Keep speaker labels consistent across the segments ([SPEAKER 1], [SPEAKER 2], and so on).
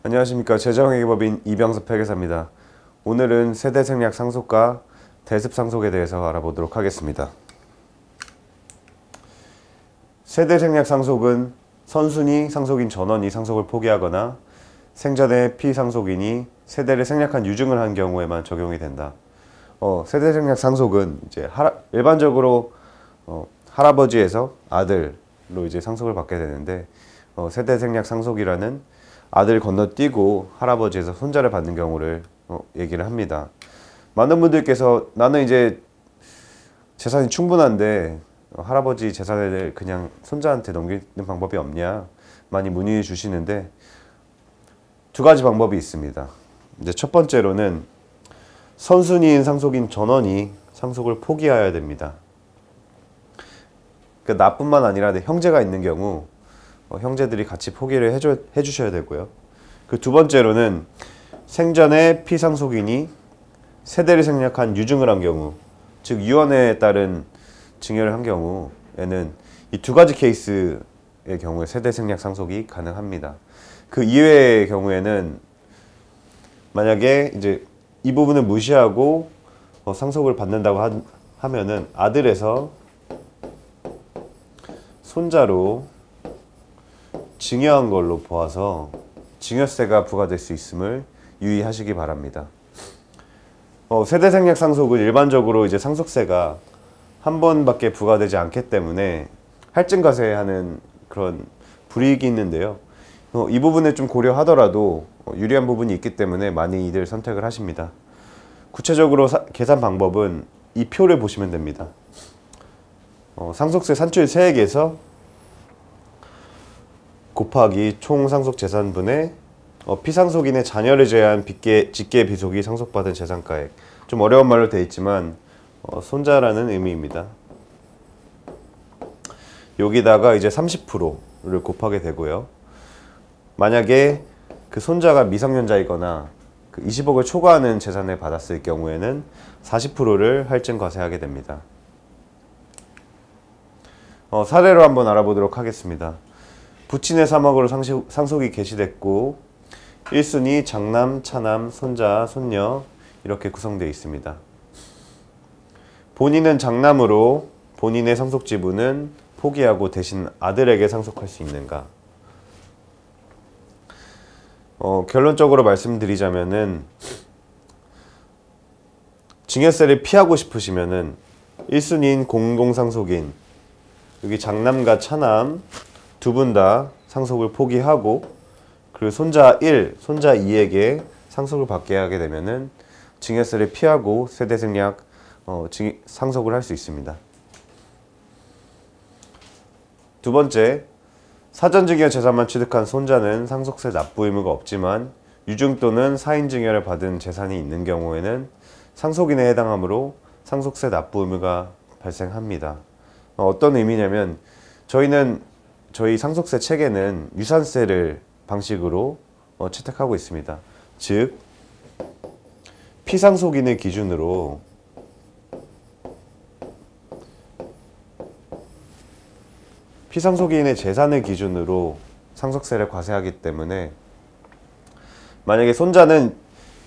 [SPEAKER 1] 안녕하십니까. 재정회계법인 이병섭 회계사입니다. 오늘은 세대생략 상속과 대습상속에 대해서 알아보도록 하겠습니다. 세대생략 상속은 선순위 상속인 전원이 상속을 포기하거나 생전에 피상속인이 세대를 생략한 유증을 한 경우에만 적용이 된다. 세대생략 상속은 이제 일반적으로 할아버지에서 아들로 이제 상속을 받게 되는데, 세대생략 상속이라는 아들 건너뛰고 할아버지에서 손자를 받는 경우를 얘기를 합니다. 많은 분들께서 나는 이제 재산이 충분한데 할아버지 재산을 그냥 손자한테 넘기는 방법이 없냐 많이 문의해 주시는데, 두 가지 방법이 있습니다. 이제 첫 번째로는 선순위인 상속인 전원이 상속을 포기해야 됩니다. 나뿐만 아니라 내 형제가 있는 경우 형제들이 같이 포기를 해주셔야 되고요. 그 두 번째로는 생전에 피상속인이 세대를 생략한 유증을 한 경우, 즉 유언에 따른 증여를 한 경우에는 이 두 가지 케이스의 경우에 세대 생략 상속이 가능합니다. 그 이외의 경우에는 만약에 이제 이 부분을 무시하고 상속을 받는다고 하면은 아들에서 손자로 증여한 걸로 보아서 증여세가 부과될 수 있음을 유의하시기 바랍니다. 세대생략 상속은 일반적으로 이제 상속세가 한 번밖에 부과되지 않기 때문에 할증과세하는 그런 불이익이 있는데요. 이 부분을 좀 고려하더라도 유리한 부분이 있기 때문에 많이들 선택을 하십니다. 구체적으로 계산 방법은 이 표를 보시면 됩니다. 상속세 산출 세액에서 곱하기 총 상속 재산분의 피상속인의 자녀를 제외한 직계 비속이 상속받은 재산가액. 좀 어려운 말로 되어 있지만 손자라는 의미입니다. 여기다가 이제 30%를 곱하게 되고요. 만약에 그 손자가 미성년자이거나 그 20억을 초과하는 재산을 받았을 경우에는 40%를 할증과세하게 됩니다. 사례로 한번 알아보도록 하겠습니다. 부친의 3억으로 상속이 개시됐고 1순위 장남, 차남, 손자, 손녀 이렇게 구성되어 있습니다. 본인은 장남으로 본인의 상속 지분은 포기하고 대신 아들에게 상속할 수 있는가? 결론적으로 말씀드리자면은 증여세를 피하고 싶으시면은 1순위인 공동상속인, 여기 장남과 차남 두 분 다 상속을 포기하고 그리고 손자 1, 손자 2에게 상속을 받게 하게 되면은 증여세를 피하고 세대생략 상속을 할 수 있습니다. 두 번째, 사전증여 재산만 취득한 손자는 상속세 납부 의무가 없지만 유증 또는 사인증여를 받은 재산이 있는 경우에는 상속인에 해당하므로 상속세 납부 의무가 발생합니다. 어떤 의미냐면 저희 상속세 체계는 유산세를 방식으로 채택하고 있습니다. 즉 피상속인을 기준으로 피상속인의 재산을 기준으로 상속세를 과세하기 때문에 만약에 손자는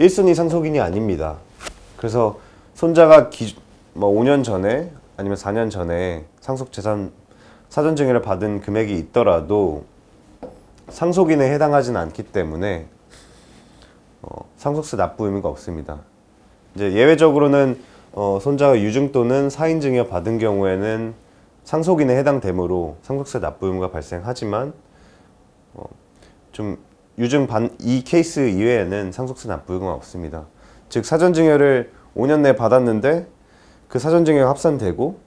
[SPEAKER 1] 1순위 상속인이 아닙니다. 그래서 손자가 5년 전에 아니면 4년 전에 상속재산 사전증여를 받은 금액이 있더라도 상속인에 해당하지는 않기 때문에 상속세 납부 의무가 없습니다. 이제 예외적으로는 손자가 유증 또는 사인증여 받은 경우에는 상속인에 해당되므로 상속세 납부 의무가 발생하지만 좀 이 케이스 이외에는 상속세 납부 의무가 없습니다. 즉 사전증여를 5년 내에 받았는데 그 사전증여가 합산되고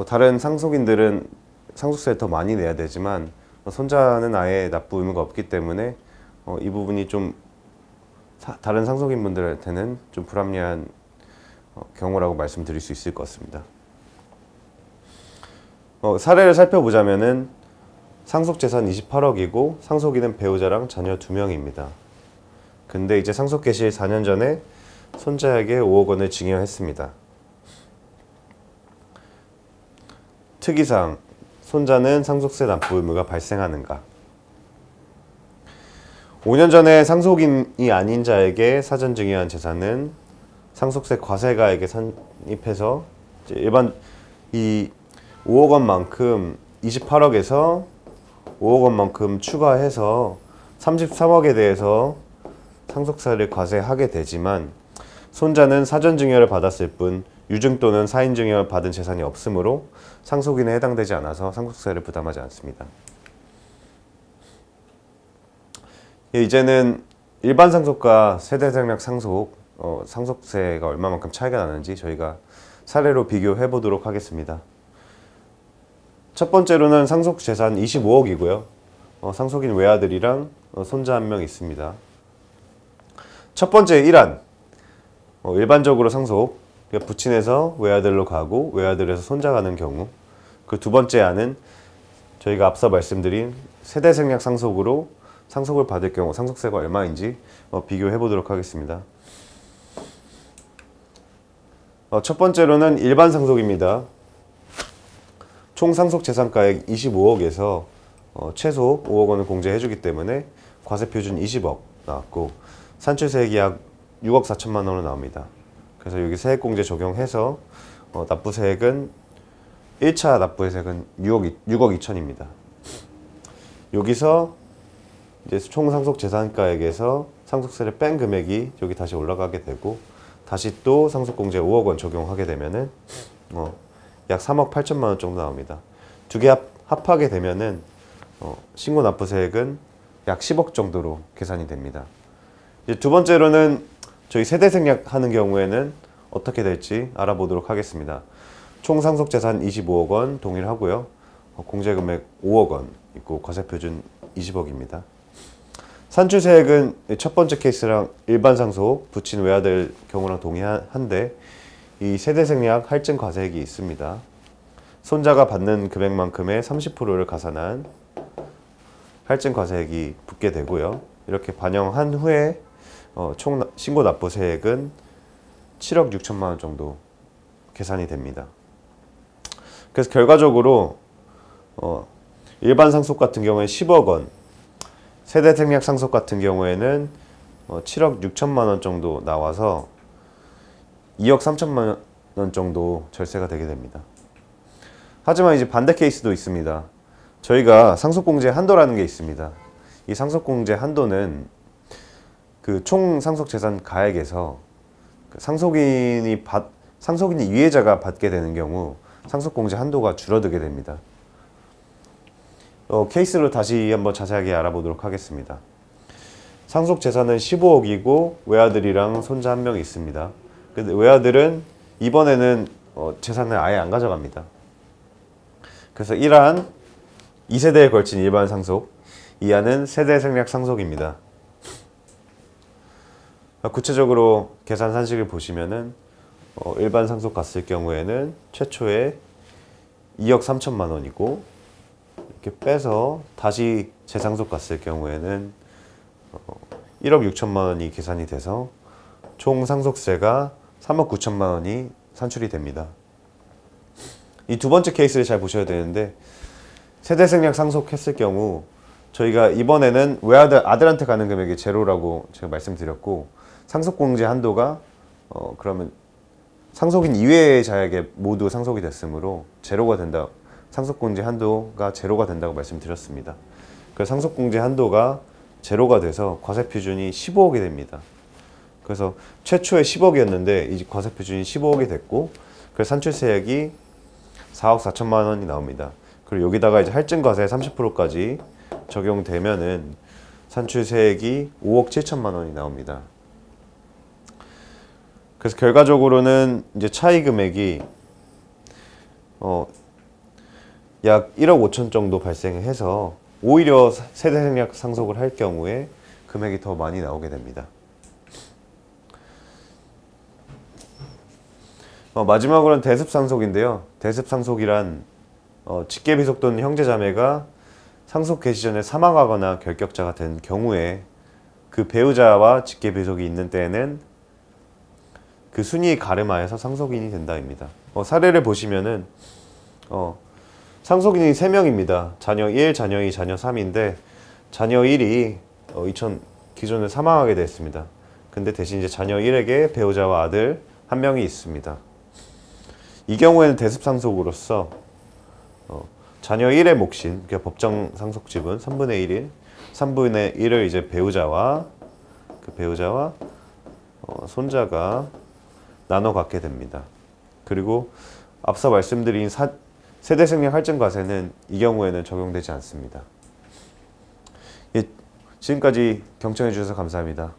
[SPEAKER 1] 다른 상속인들은 상속세를 더 많이 내야 되지만 손자는 아예 납부 의무가 없기 때문에 이 부분이 좀 다른 상속인분들한테는 좀 불합리한 경우라고 말씀드릴 수 있을 것 같습니다. 사례를 살펴보자면은 상속재산 28억이고 상속인은 배우자랑 자녀 2명입니다. 근데 이제 상속 개시 4년 전에 손자에게 5억 원을 증여했습니다. 특이사항, 손자는 상속세 납부 의무가 발생하는가? 5년 전에 상속인이 아닌 자에게 사전 증여한 재산은 상속세 과세가에게 산입해서 일반 이 5억 원만큼 28억에서 5억 원만큼 추가해서 33억에 대해서 상속세를 과세하게 되지만 손자는 사전 증여를 받았을 뿐 유증 또는 사인 증여를 받은 재산이 없으므로 상속인에 해당되지 않아서 상속세를 부담하지 않습니다. 이제는 일반 상속과 세대생략 상속, 상속세가 얼마만큼 차이가 나는지 저희가 사례로 비교해 보도록 하겠습니다. 첫 번째로는 상속 재산 25억이고요. 상속인 외아들이랑 손자 한 명 있습니다. 첫 번째 1안, 일반적으로 상속, 부친에서 외아들로 가고 외아들에서 손자 가는 경우. 그 두 번째 안은 저희가 앞서 말씀드린 세대생략 상속으로 상속을 받을 경우 상속세가 얼마인지 비교해 보도록 하겠습니다. 첫 번째로는 일반 상속입니다. 총 상속 재산가액 25억에서 최소 5억 원을 공제해 주기 때문에 과세 표준 20억 나왔고 산출세액이 약 6억 4천만 원으로 나옵니다. 그래서 여기 세액공제 적용해서 납부세액은 1차 납부세액은 6억 2천입니다. 여기서 이제 총 상속 재산가액에서 상속세를 뺀 금액이 여기 다시 올라가게 되고 다시 또 상속공제 5억 원 적용하게 되면은 약 3억 8천만 원 정도 나옵니다. 두 개 합하게 되면은 신고 납부세액은 약 10억 정도로 계산이 됩니다. 이제 두 번째로는 저희 세대 생략하는 경우에는 어떻게 될지 알아보도록 하겠습니다. 총 상속 재산 25억 원 동일하고요. 공제 금액 5억 원 있고 과세 표준 20억입니다. 산출세액은 첫 번째 케이스랑 일반 상속, 부친 외아들 경우랑 동일한데 이 세대 생략 할증 과세액이 있습니다. 손자가 받는 금액만큼의 30%를 가산한 할증 과세액이 붙게 되고요. 이렇게 반영한 후에 총 신고 납부세액은 7억 6천만 원 정도 계산이 됩니다. 그래서 결과적으로 일반 상속 같은 경우에 10억 원, 세대 생략 상속 같은 경우에는 7억 6천만 원 정도 나와서 2억 3천만 원 정도 절세가 되게 됩니다. 하지만 이제 반대 케이스도 있습니다. 저희가 상속공제 한도라는 게 있습니다. 이 상속공제 한도는 그 총 상속 재산 가액에서 상속인이 이해자가 받게 되는 경우 상속공제 한도가 줄어들게 됩니다. 케이스로 다시 한번 자세하게 알아보도록 하겠습니다. 상속 재산은 15억이고 외아들이랑 손자 한 명 있습니다. 근데 외아들은 이번에는 재산을 아예 안 가져갑니다. 그래서 1안 2세대에 걸친 일반 상속, 2안은 세대 생략 상속입니다. 구체적으로 계산 산식을 보시면은 일반 상속 갔을 경우에는 최초에 2억 3천만 원이고 이렇게 빼서 다시 재상속 갔을 경우에는 1억 6천만 원이 계산이 돼서 총 상속세가 3억 9천만 원이 산출이 됩니다. 이 두 번째 케이스를 잘 보셔야 되는데 세대 생략 상속했을 경우 저희가 이번에는 아들한테 가는 금액이 제로라고 제가 말씀드렸고 상속공제 한도가 그러면 상속인 이외의 자에게 모두 상속이 됐으므로 제로가 된다. 상속공제 한도가 제로가 된다고 말씀드렸습니다. 그래서 상속공제 한도가 제로가 돼서 과세표준이 15억이 됩니다. 그래서 최초에 10억이었는데 이제 과세표준이 15억이 됐고 그래서 산출세액이 4억 4천만 원이 나옵니다. 그리고 여기다가 이제 할증과세 30%까지 적용되면은 산출세액이 5억 7천만 원이 나옵니다. 그래서 결과적으로는 이제 차이 금액이 약 1억 5천 정도 발생해서 오히려 세대 생략 상속을 할 경우에 금액이 더 많이 나오게 됩니다. 마지막으로는 대습상속인데요. 대습상속이란 직계비속 또는 형제자매가 상속 개시 전에 사망하거나 결격자가 된 경우에 그 배우자와 직계비속이 있는 때에는 그 순위에 가름하여서 상속인이 된다입니다. 사례를 보시면은 상속인이 3명입니다. 자녀 1, 자녀 2, 자녀 3인데 자녀 1이 기존에 사망하게 됐습니다. 근데 대신 이제 자녀 1에게 배우자와 아들 1명이 있습니다. 이 경우에는 대습상속으로서 자녀 1의 몫인 그러니까 법정 상속 지분 3분의 1일 3분의 1을 이제 배우자와 손자가 나눠 갖게 됩니다. 그리고 앞서 말씀드린 세대생략 할증 과세는 이 경우에는 적용되지 않습니다. 예, 지금까지 경청해 주셔서 감사합니다.